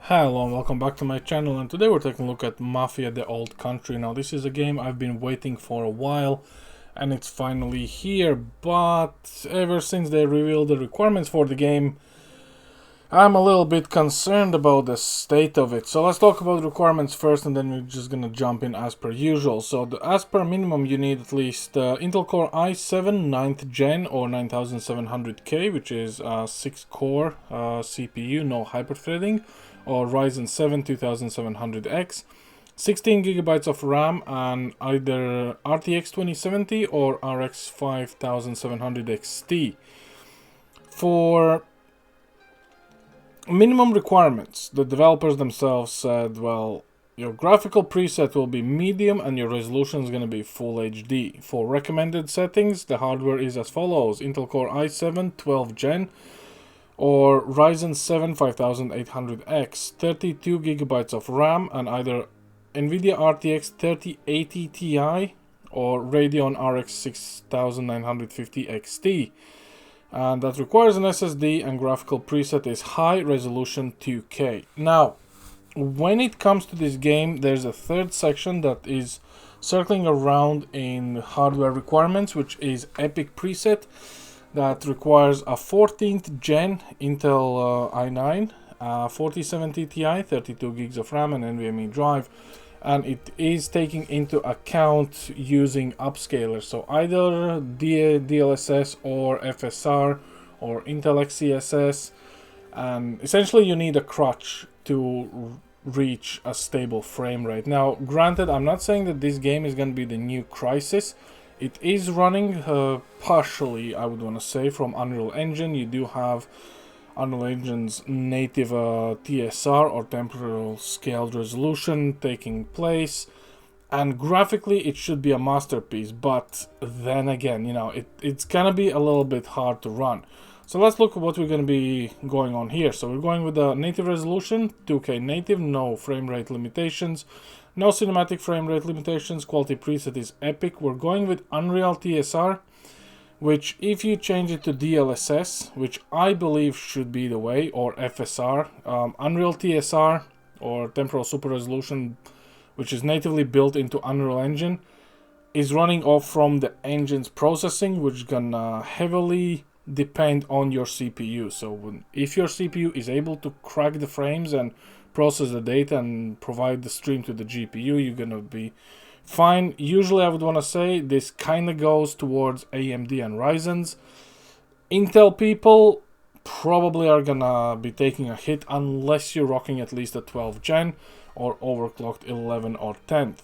Hello and welcome back to my channel, and today we're taking a look at Mafia: The Old Country. Now this is a game I've been waiting for a while and it's finally here, but ever since they revealed the requirements for the game, I'm a little bit concerned about the state of it. So let's talk about the requirements first and then we're just gonna jump in as per usual. So as per minimum you need at least Intel Core i7 9th gen or 9700K, which is 6-core CPU, no hyperthreading, or Ryzen 7 2700X, 16 gigabytes of RAM, and either RTX 2070 or RX 5700 XT. For minimum requirements, the developers themselves said, well, your graphical preset will be medium and your resolution is going to be full HD. For recommended settings, the hardware is as follows: Intel Core i7 12th gen or Ryzen 7 5800X, 32 gigabytes of RAM, and either NVIDIA RTX 3080 Ti or Radeon RX 6950 XT. And that requires an SSD, and graphical preset is high resolution 2K. Now, when it comes to this game, there's a third section that is circling around in hardware requirements, which is Epic preset. That requires a 14th gen Intel i9, 4070 Ti, 32 gigs of RAM, and NVMe drive. And it is taking into account using upscalers, so either DLSS or FSR or Intel XeSS, and essentially you need a crutch to reach a stable frame rate. Now granted, I'm not saying that this game is going to be the new Crysis. It is running partially, I would want to say, from Unreal Engine. You do have Unreal Engine's native TSR or temporal scaled resolution taking place, and graphically it should be a masterpiece, but then again, you know, it's gonna be a little bit hard to run. So let's look at what we're going to be going on here. So we're going with a native resolution, 2K native, no frame rate limitations, no cinematic frame rate limitations, quality preset is Epic. We're going with Unreal TSR, which if you change it to DLSS, which I believe should be the way, or FSR, Unreal TSR or Temporal Super Resolution, which is natively built into Unreal Engine, is running off from the engine's processing, which is gonna heavily depend on your CPU. So if your CPU is able to crack the frames and process the data and provide the stream to the GPU, you're gonna be fine. Usually I would want to say this kind of goes towards AMD and Ryzen's. Intel people probably are gonna be taking a hit unless you're rocking at least a 12th gen or overclocked 11 or 10th.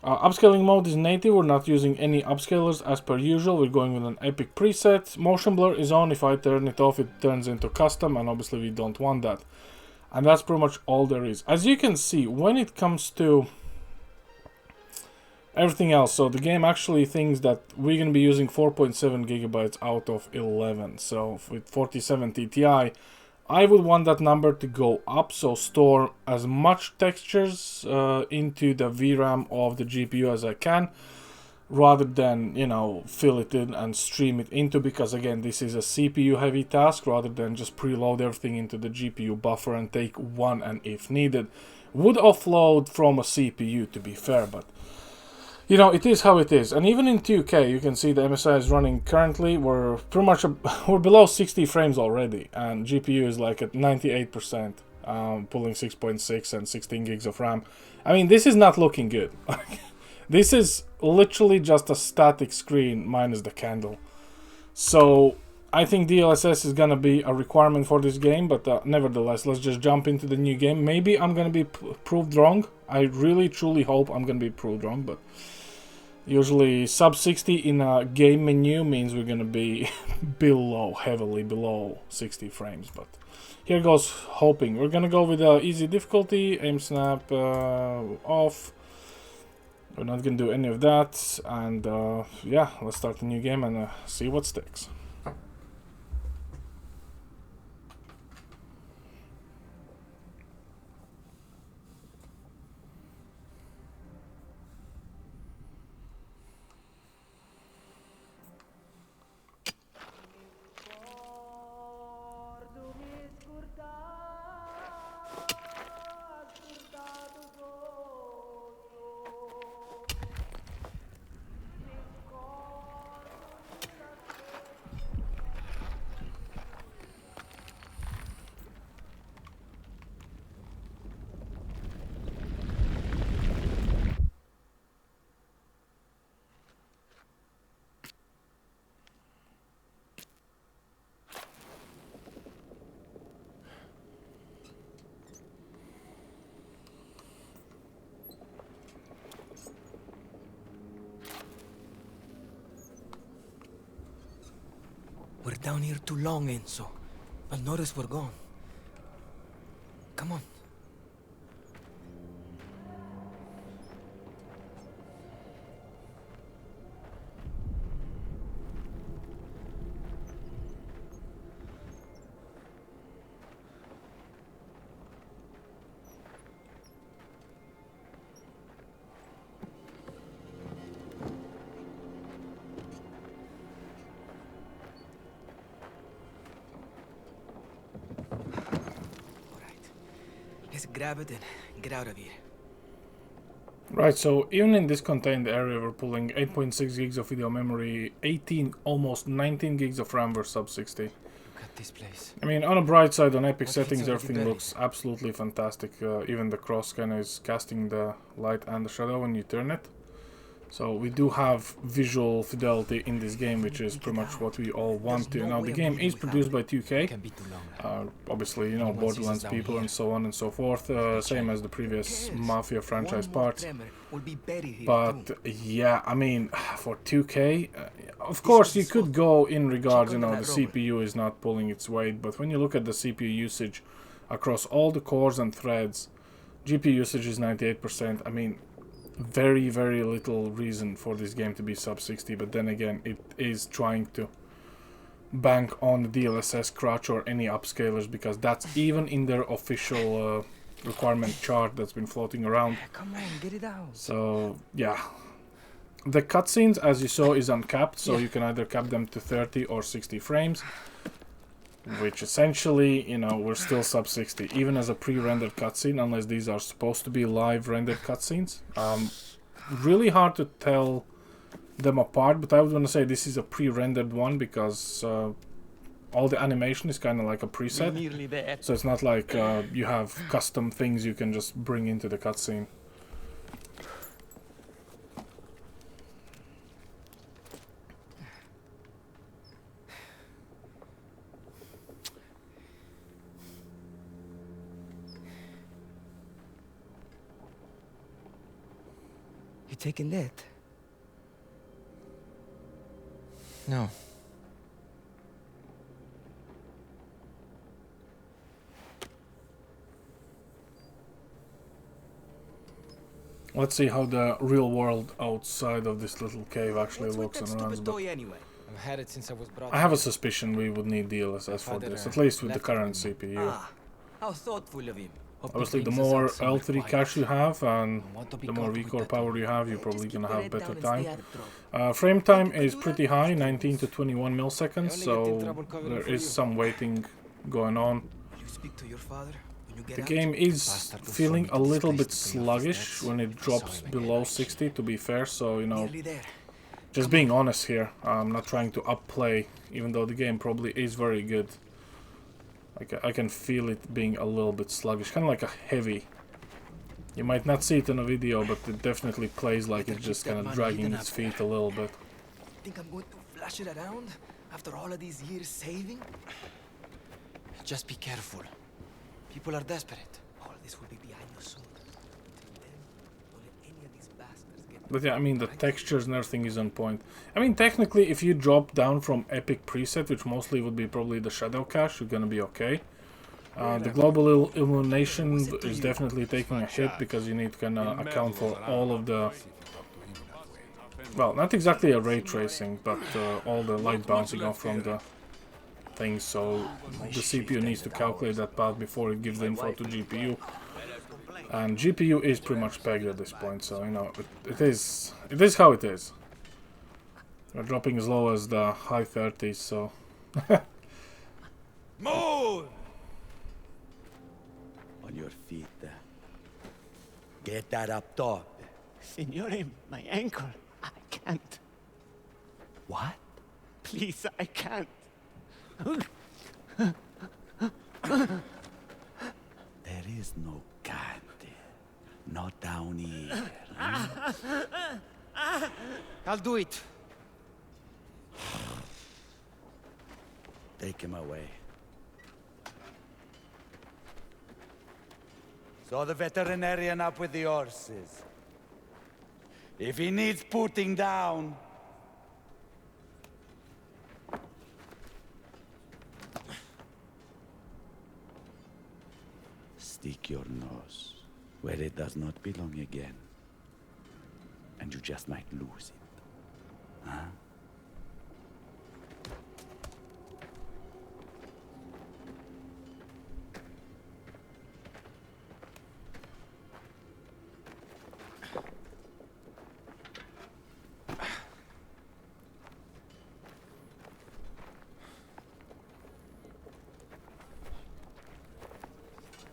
Upscaling mode is native. We're not using any upscalers as per usual. We're going with an Epic preset. Motion blur is on. If I turn it off, it turns into custom, and obviously we don't want that. And that's pretty much all there is. As you can see, when it comes to everything else, so the game actually thinks that we're going to be using 4.7 gigabytes out of 11. So with 4070 Ti, I would want that number to go up, so store as much textures into the VRAM of the GPU as I can, rather than, you know, fill it in and stream it into, because again, this is a CPU heavy task, rather than just preload everything into the GPU buffer and take one, and if needed, would offload from a CPU, to be fair, but you know, it is how it is. And even in 2K, you can see the MSI is running currently. We're pretty much we're below 60 frames already, and GPU is like at 98%, pulling 6.6 and 16 gigs of RAM. I mean, this is not looking good. This is literally just a static screen minus the candle. So I think DLSS is gonna be a requirement for this game, but nevertheless, let's just jump into the new game. Maybe I'm gonna be proved wrong. I really truly hope I'm gonna be proved wrong, but usually sub 60 in a game menu means we're gonna be heavily below 60 frames, but here goes hoping. We're gonna go with easy difficulty, aim snap off. We're not gonna do any of that, and yeah, let's start the new game and see what sticks. down here too long, Enzo. I'll notice we're gone. Come on. Let's grab it and get out of here. Right, so even in this contained area, we're pulling 8.6 gigs of video memory, 18, almost 19 gigs of RAM versus sub 60. Look at this place. I mean, on a bright side, on epic What settings, hits already everything buried? looks absolutely fantastic. Even the cross scanner is casting the light and the shadow when you turn it. So we do have visual fidelity in this game, which is pretty much what we all want to. Now, the game is produced by 2K. Can't be too long. Obviously, you know, Borderlands people and so on and so forth. Same as the previous Mafia franchise parts. But yeah, I mean, for 2K, of course you could go in regards, you know, the CPU is not pulling its weight, but when you look at the CPU usage across all the cores and threads, GPU usage is 98%. I mean, very, very little reason for this game to be sub 60, but then again, it is trying to bank on the DLSS crutch or any upscalers, because that's even in their official requirement chart that's been floating around. Come on, get it out. So yeah, the cutscenes, as you saw, is uncapped, so you can either cap them to 30 or 60 frames, which essentially, you know, we're still sub 60 even as a pre-rendered cutscene, unless these are supposed to be live rendered cutscenes. Really hard to tell them apart, but I would want to say this is a pre-rendered one, because all the animation is kind of like a preset, so it's not like you have custom things you can just bring into the cutscene. You taking that? No. Let's see how the real world outside of this little cave actually looks and runs. But Anyway? I've had it since I was brought I have a suspicion we would need DLSS for this, at least with the current CPU. How thoughtful of him. Obviously, the more L3 cache you have and the more V-core power you have, you're probably gonna have better time. Frame time is pretty high, 19 to 21 milliseconds, so there is some waiting going on. You speak to your father when you get The out? game is feeling a little bit sluggish when it drops below 60, to be fair, so, you know, Nearly there. just being honest here, I'm not trying to upplay, even though the game probably is very good. I can feel it being a little bit sluggish, kind of like a heavy. You might not see it in a video, but it definitely plays like it's just kind of dragging its feet a little bit. Think I'm going to flash it around after all of these years saving? Just be careful. People are desperate. All this will be behind us soon. Until then, don't let any of these bastards get... But yeah, I mean, the textures and everything is on point. I mean, technically, if you drop down from Epic preset, which mostly would be probably the shadow cache, you're gonna be okay. The global illumination is definitely taking a hit, because you need to kind of account for all of the... Well, not exactly a ray tracing, but all the light bouncing off from the things, so the CPU needs to calculate that path before it gives the info to GPU. And GPU is pretty much pegged at this point, so, you know, it is how it is. We're dropping as low as the high 30s, so... Move! On your feet. Get that up top. Signore, my ankle. I can't. What? Please, I can't. There is no can't. Not down here. I'll do it. Take him away. So the veterinarian up with the horses. If he needs putting down... your nose where it does not belong again. And you just might lose it. Huh?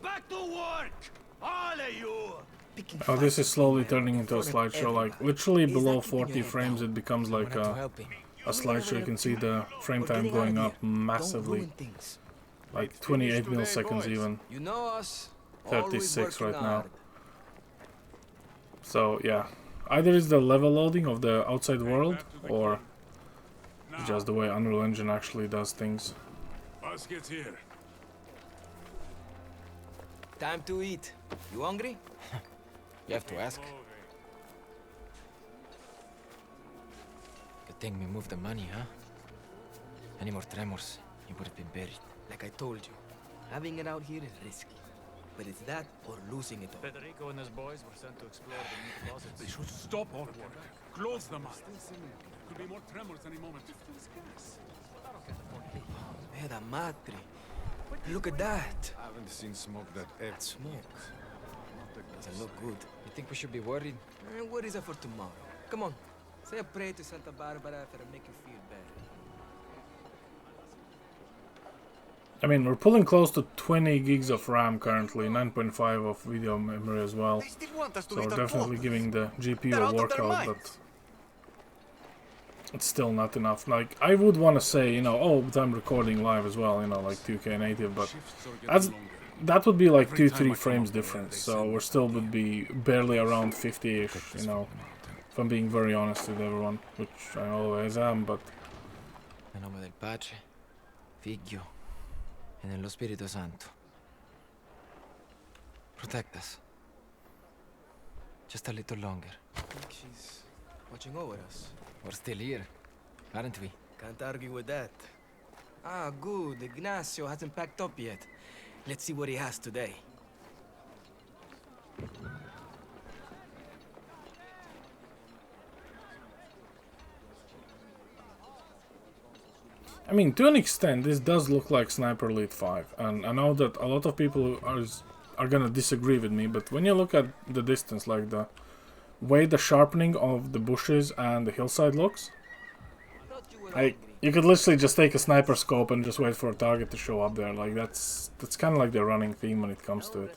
Back to work! All of you! Oh, this is slowly turning into a slideshow. Like, literally below 40 frames, it becomes like a slideshow. You can see the frame time going up massively. Like 28 milliseconds even. You know us. 36 right now. So, yeah. Either it's the level loading of the outside world, or it's just the way Unreal Engine actually does things. Bus gets here. Time to eat. You hungry? You have to ask. Good thing we moved the money, huh? Any more tremors, he would have been buried. Like I told you, having it out here is risky. But it's that or losing it all. Federico and his boys were sent to explore the new closets. They should stop all work. Close them up. Could be more tremors any moment. Mera madre. Look at that. I haven't seen smoke that ever. That smoke. Doesn't look good. You think we should be worried? Worries are for tomorrow. Come on. Say a prayer to Santa Barbara for make you feel better. I mean, we're pulling close to 20 gigs of RAM currently, 9.5 of video memory as well. So we're definitely giving the GPU a workout, but it's still not enough. Like, I would want to say, you know, oh, but I'm recording live as well, you know, like 2K native, but that would be like 2-3 frames difference. So we still would be barely around 50-ish, you know, if I'm being very honest with everyone, which I always am, but... En nome del Padre, Figlio, e nello Spirito Santo. Protect us. Just a little longer. I think she's watching over us. We're still here, aren't we? Can't argue with that. Ah, good. Ignacio hasn't packed up yet. Let's see what he has today. I mean, to an extent, this does look like Sniper Elite 5, and I know that a lot of people are gonna disagree with me, but when you look at the distance, like the way the sharpening of the bushes and the hillside looks, like, you could literally just take a sniper scope and just wait for a target to show up there. Like, that's kind of like the running theme when it comes to it.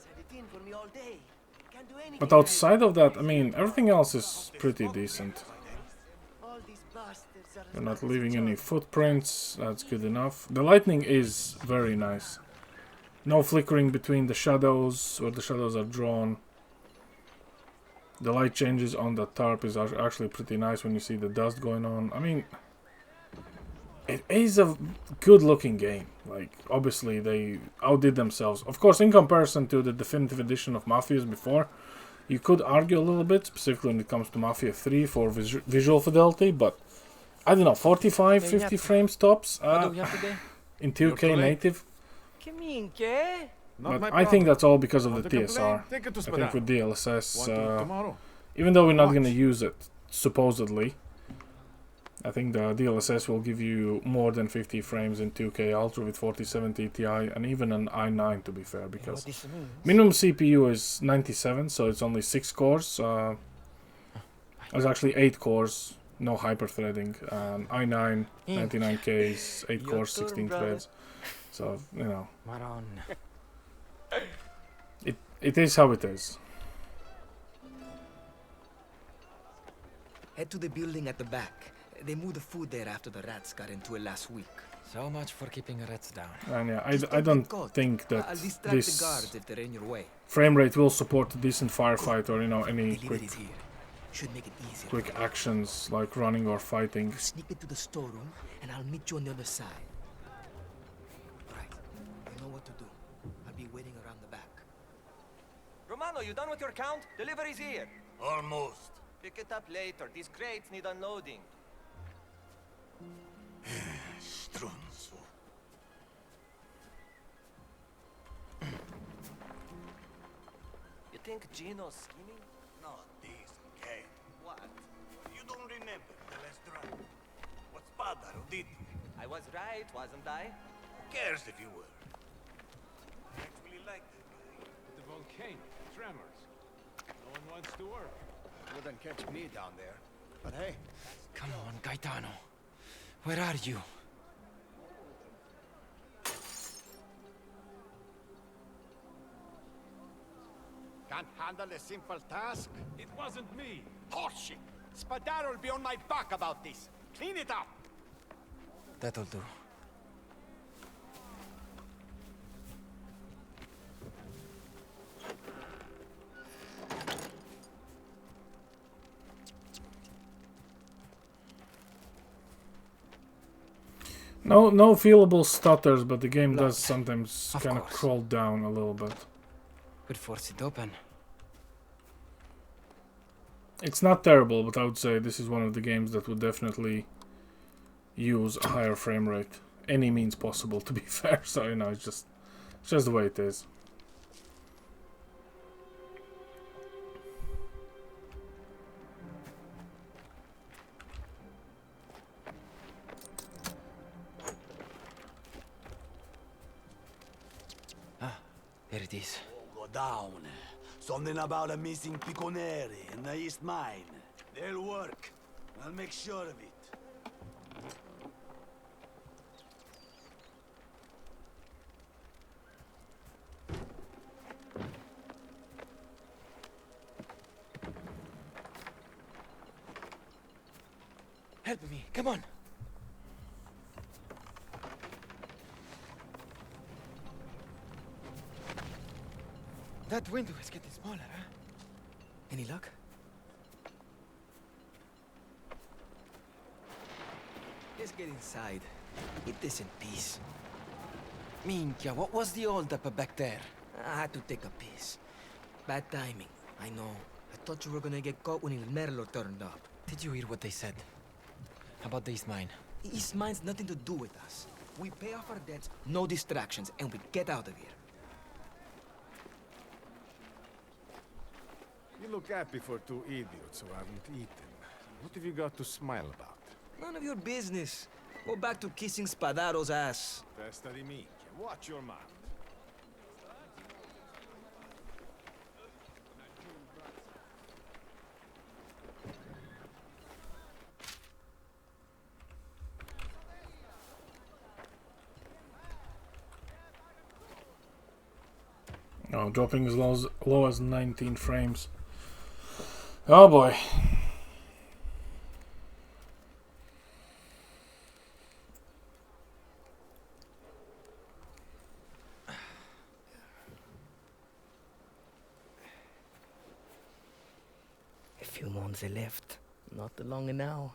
But outside of that, I mean, everything else is pretty decent. You're not leaving any footprints, that's good enough. The lighting is very nice. No flickering between the shadows, where the shadows are drawn. The light changes on the tarp is actually pretty nice when you see the dust going on. I mean, it is a good looking game. Like, obviously they outdid themselves. Of course, in comparison to the definitive edition of Mafia's before, you could argue a little bit, specifically when it comes to Mafia 3 for visual fidelity, but I don't know, 45, 50 frames tops in 2K native. But I think that's all because of the TSR. I think with DLSS, even though we're not going to use it, supposedly, I think the DLSS will give you more than 50 frames in 2K Ultra with 4070 Ti and even an i9, to be fair, because minimum CPU is 97, so it's only 6 cores. There's actually 8 cores. No hyper-threading, i9, 99K is 8 cores, 16 threads, so, you know, it is how it is. Head to the building at the back. They moved the food there after the rats got into it last week. So much for keeping rats down. And yeah, I don't think that I'll distract this the guards if they're in your way. frame rate will support a decent firefight or, you know, any Delivery is here. Should make it easier. quick actions like running or fighting. Sneak into the storeroom, and I'll meet you on the other side. Right. You know what to do. I'll be waiting around the back. Romano, you done with your count? Delivery's here. Almost. Pick it up later. These crates need unloading. Stronzo. think Gino's scheming? Not this, okay? What? You don't remember the last drive. What Spadaro did to me? I was right, wasn't I? Who cares if you were? I actually like that guy. The volcano, tremors. No one wants to work. Wouldn't catch me down there. But hey, Come on, Gaetano. Where are you? can't handle a simple task? It wasn't me. Horseshit! Spadaro will be on my back about this. Clean it up! That'll do. No feelable stutters, but the game does sometimes Of kind of course. crawl down a little bit. Could force it open. It's not terrible, but I would say this is one of the games that would definitely use a higher frame rate. Any means possible, to be fair. So, you know, it's just the way it is. Here it is. Go down. Something about a missing Piconere in the East Mine. They'll work. I'll make sure of it. Help me, come on. That window is getting smaller, huh? Any luck? Let's get inside. Eat this in peace. Minchia, what was the hold up back there? I had to take a piss. Bad timing, I know. I thought you were gonna get caught when El Merlo turned up. Did you hear what they said? About the East Mine? East Mine's nothing to do with us. We pay off our debts, no distractions, and we get out of here. You look happy for two idiots who haven't eaten. What have you got to smile about? None of your business. Go back to kissing Spadaro's ass. Testa di minchia. Watch your mouth. Oh, dropping as low as 19 frames. Oh boy. A few months left. Not long now.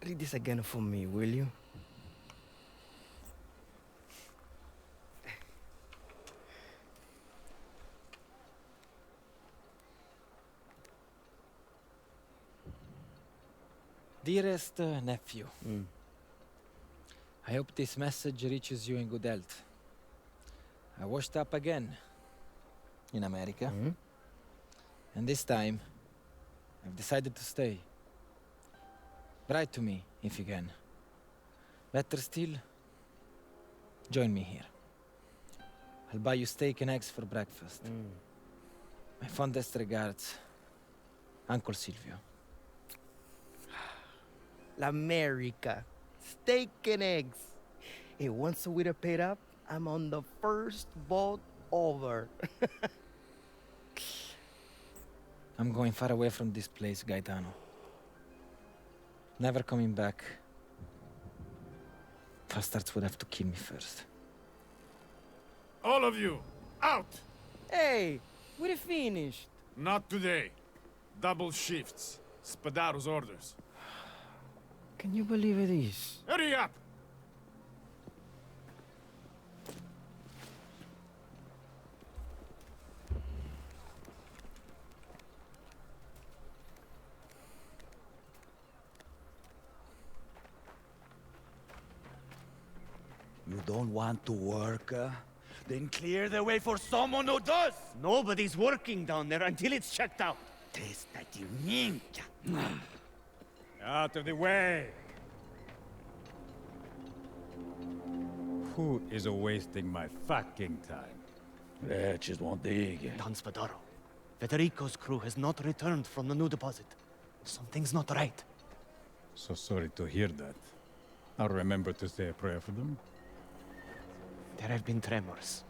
Read this again for me, will you? Dearest nephew, I hope this message reaches you in good health. I washed up again in America, and this time I've decided to stay. Write to me if you can. Better still, join me here. I'll buy you steak and eggs for breakfast. My fondest regards, Uncle Silvio. America. Steak and eggs. Hey, once the winter paid up, I'm on the first boat over. I'm going far away from this place, Gaetano. Never coming back. Bastards would have to kill me first. All of you, out! Hey, we're finished. Not today. Double shifts. Spadaro's orders. Can you believe it is? Hurry up! don't want to work? Then clear the way for someone who does! Nobody's working down there until it's checked out. Testati minchia! Out of the way! Who is wasting my fucking time? Ci smontighi. Don Spadaro, Federico's crew has not returned from the new deposit. Something's not right. So sorry to hear that. I'll remember to say a prayer for them. There have been tremors.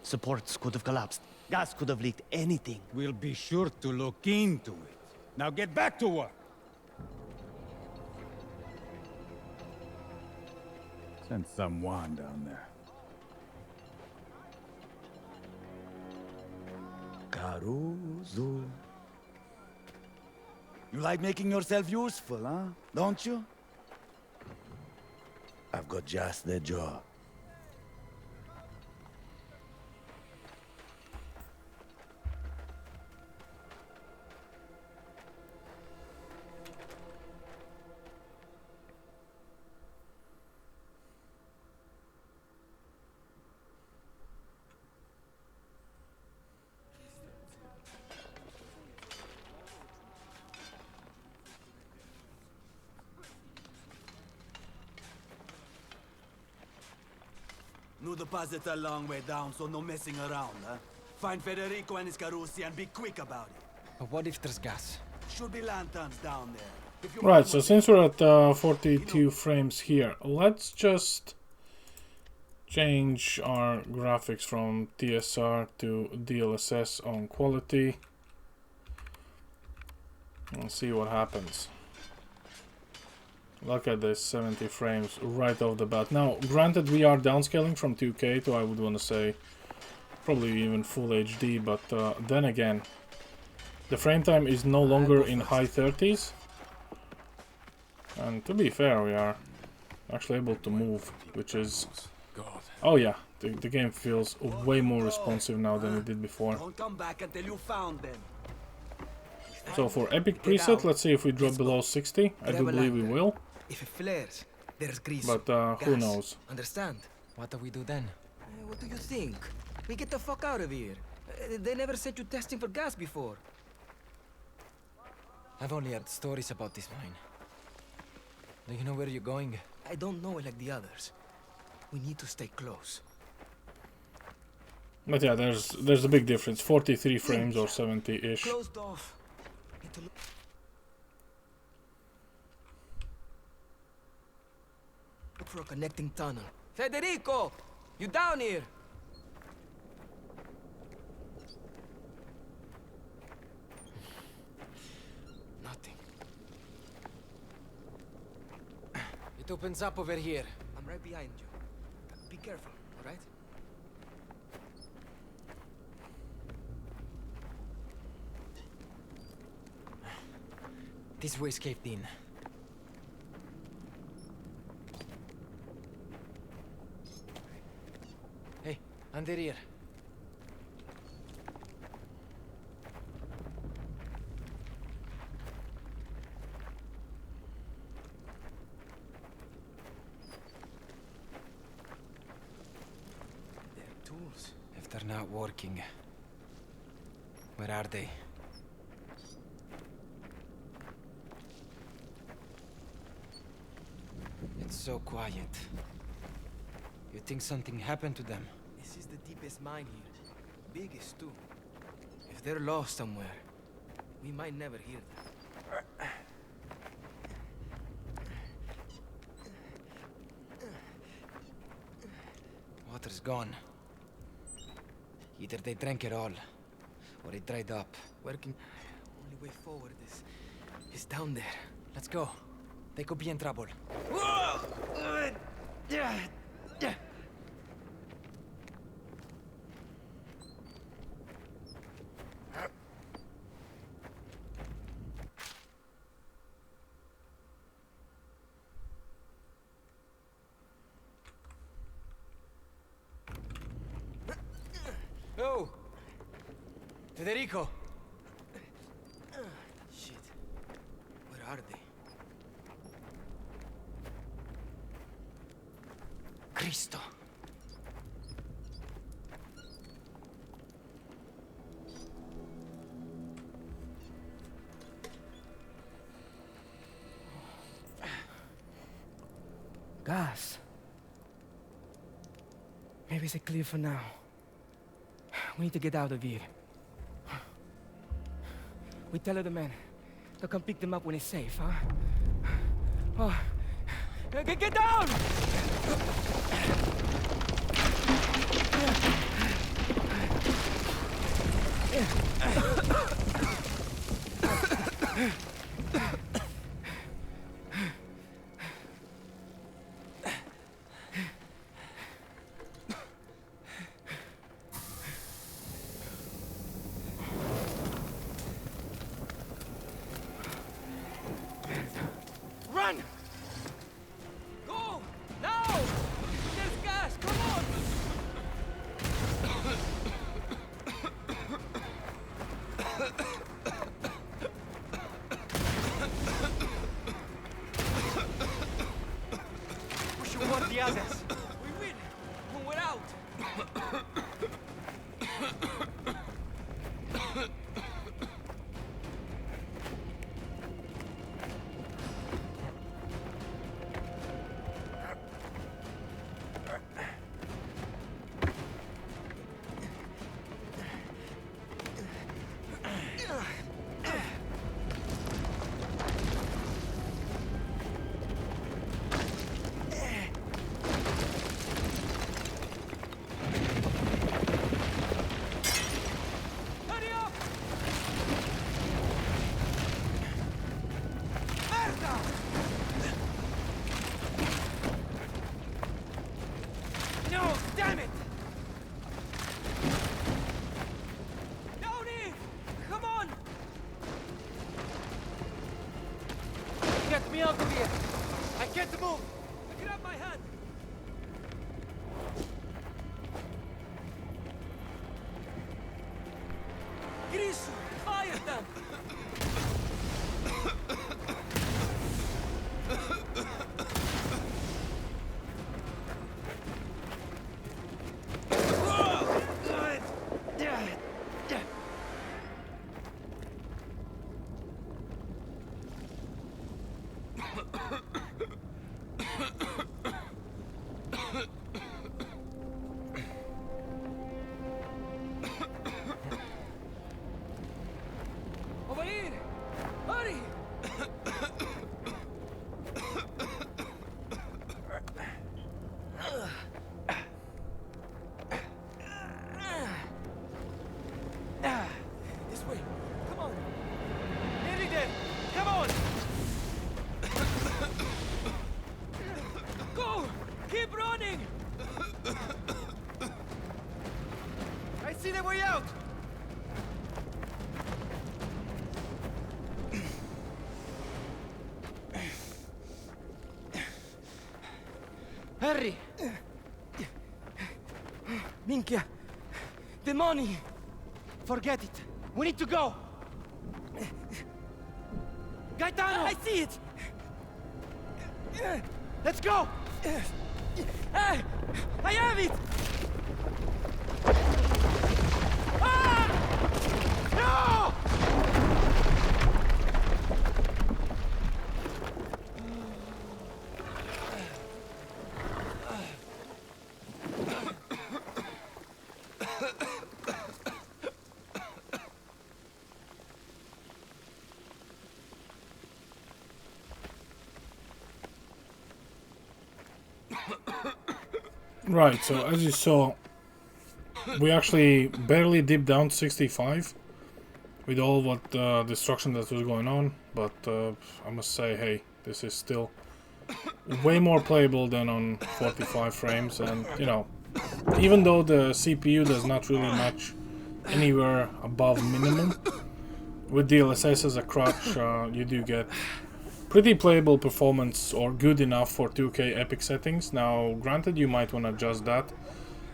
Supports could have collapsed. Gas could have leaked. Anything. We'll be sure to look into it. Now get back to work! Send someone down there. Caruso. You like making yourself useful, huh? Don't you? I've got just the job. New deposit's a long way down, so no messing around, huh? Find Federico and his Carusi and be quick about it. But what if there's gas? Should be lanterns down there. If you Right, find so one- since we're at 42 frames here, let's just change our graphics from TSR to DLSS on quality and see what happens. Look at this, 70 frames right off the bat. Now, granted, we are downscaling from 2K to, I would want to say, probably even full HD, but then again, the frame time is no longer in high 30s. And to be fair, we are actually able to move, which is... Oh yeah, the game feels way more responsive now than it did before. Don't come back until you found them. So for epic preset, let's see if we drop below 60. I do believe we will, If it flares, there's grease. but who knows. Understand? What do we do then? What do you think? We get the fuck out of here. They never sent you testing for gas before. I've only heard stories about this mine. Do you know where you're going? I don't know it like the others. We need to stay close. But yeah, there's a big difference. 43 frames or 70-ish. Closed off. Need to look for a connecting tunnel. Federico! You down here? Nothing. It opens up over here. I'm right behind you. Be careful, alright? This way's caved in. Hey, under here. They're tools. If they're not working, where are they? It's so quiet. You think something happened to them? This is the deepest mine here. Biggest too. If they're lost somewhere, we might never hear them. Water's gone. Either they drank it all, or it dried up. Where can... Only way forward is down there. Let's go. They could be in trouble. Oh! Federico! Shit. Where are they? Cristo! Gas. Maybe it's clear for now. We need to get out of here. We tell the men to come pick them up when it's safe, huh? Oh. Get down! Run! Go! Now! There's gas! Come on! We should warn the others. We win when we're out. Hurry up! Merda! No, damn it! Down here! Come on! Get me out of here! I can't move! Grab my hand! Gris, fire them! Over here! Hurry! This way. Come on. Nearly there. Come on. Go! Keep running! I see the way out! Hurry! Minchia! The money! Forget it! We need to go! Gaetano! I see it! Let's go! I have it! Ah! No! Right, so as you saw, we actually barely dipped down to 65 with all what destruction that was going on, but I must say, hey, this is still way more playable than on 45 frames, and you know, even though the CPU does not really match anywhere above minimum, with DLSS as a crutch, you do get pretty playable performance, or good enough for 2K epic settings. Now, granted, you might want to adjust that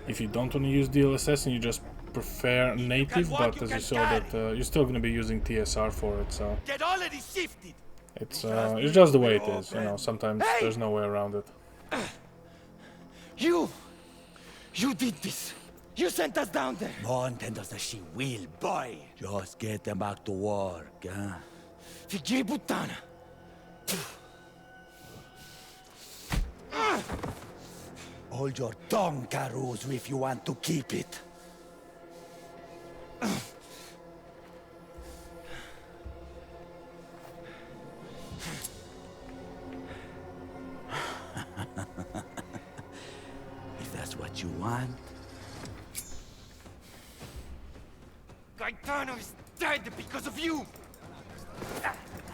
if you don't want to use DLSS and you just prefer native, but as you saw that you're still going to be using TSR for it, so it's just the way it is, you know, sometimes there's no way around it. You did this. You sent us down there. Mon tenders that she will, boy. Just get them back to work, huh? Figli puttana. Hold your tongue, Caruso, if you want to keep it. If that's what you want. Gaetano is dead because of you!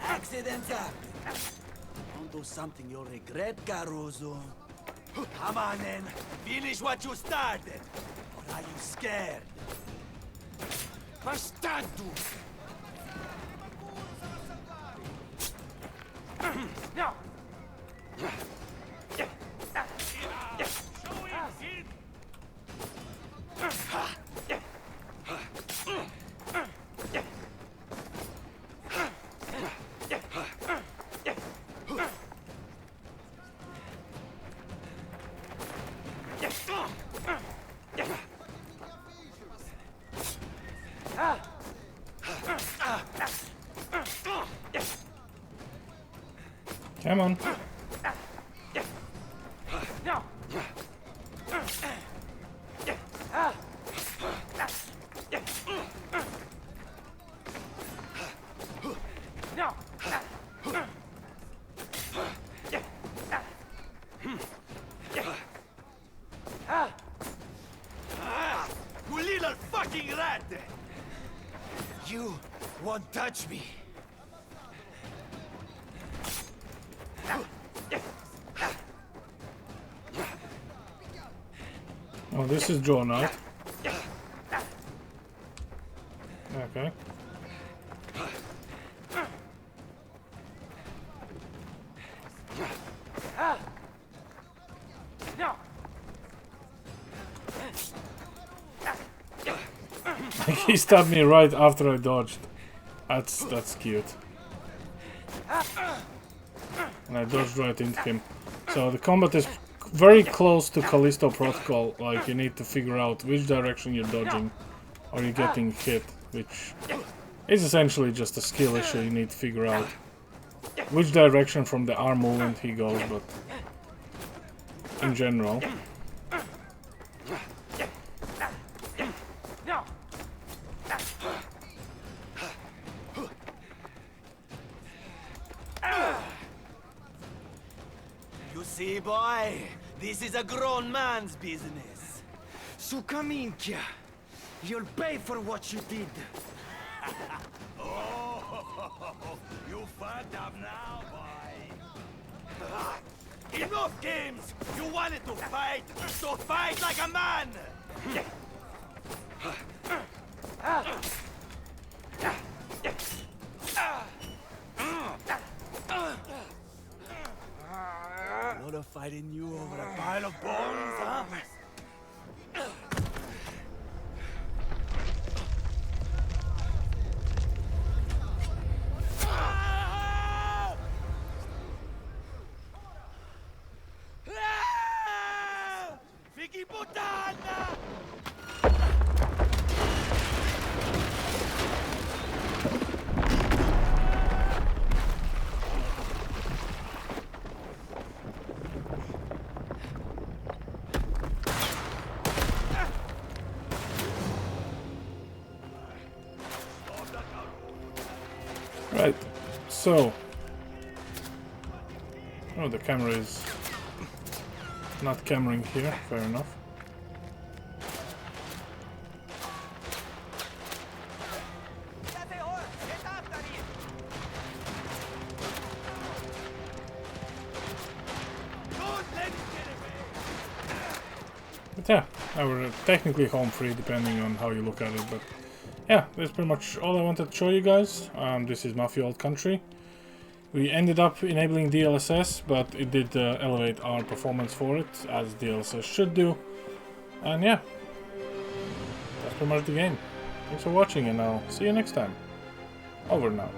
Accidents happen. Don't do something you'll regret, Caruso. Come on, then. Finish what you started. Or are you scared? Bastardo! Come on. You little fucking rat! You won't touch me! Oh, this is drawn out. Okay. He stabbed me right after I dodged. That's cute. And I dodged right into him. So the combat is very close to Callisto Protocol. Like, you need to figure out which direction you're dodging or you're getting hit, which is essentially just a skill issue. You need to figure out which direction from the arm movement he goes, but in general. You see, boy? This is a grown man's business. Sukaminkia! You'll pay for what you did! Oh, you fucked up now, boy. Enough games! You wanted to fight, so fight like a man! A lot of fighting you over a pile of bones, huh? Fighi puttana! Right, so... Oh, the camera is not cameraing here, fair enough. But yeah, now we're technically home free depending on how you look at it, but yeah, that's pretty much all I wanted to show you guys. This is Mafia Old Country. We ended up enabling DLSS, but it did elevate our performance for it, as DLSS should do. And yeah, that's pretty much the game. Thanks for watching, and I'll see you next time. Over and out.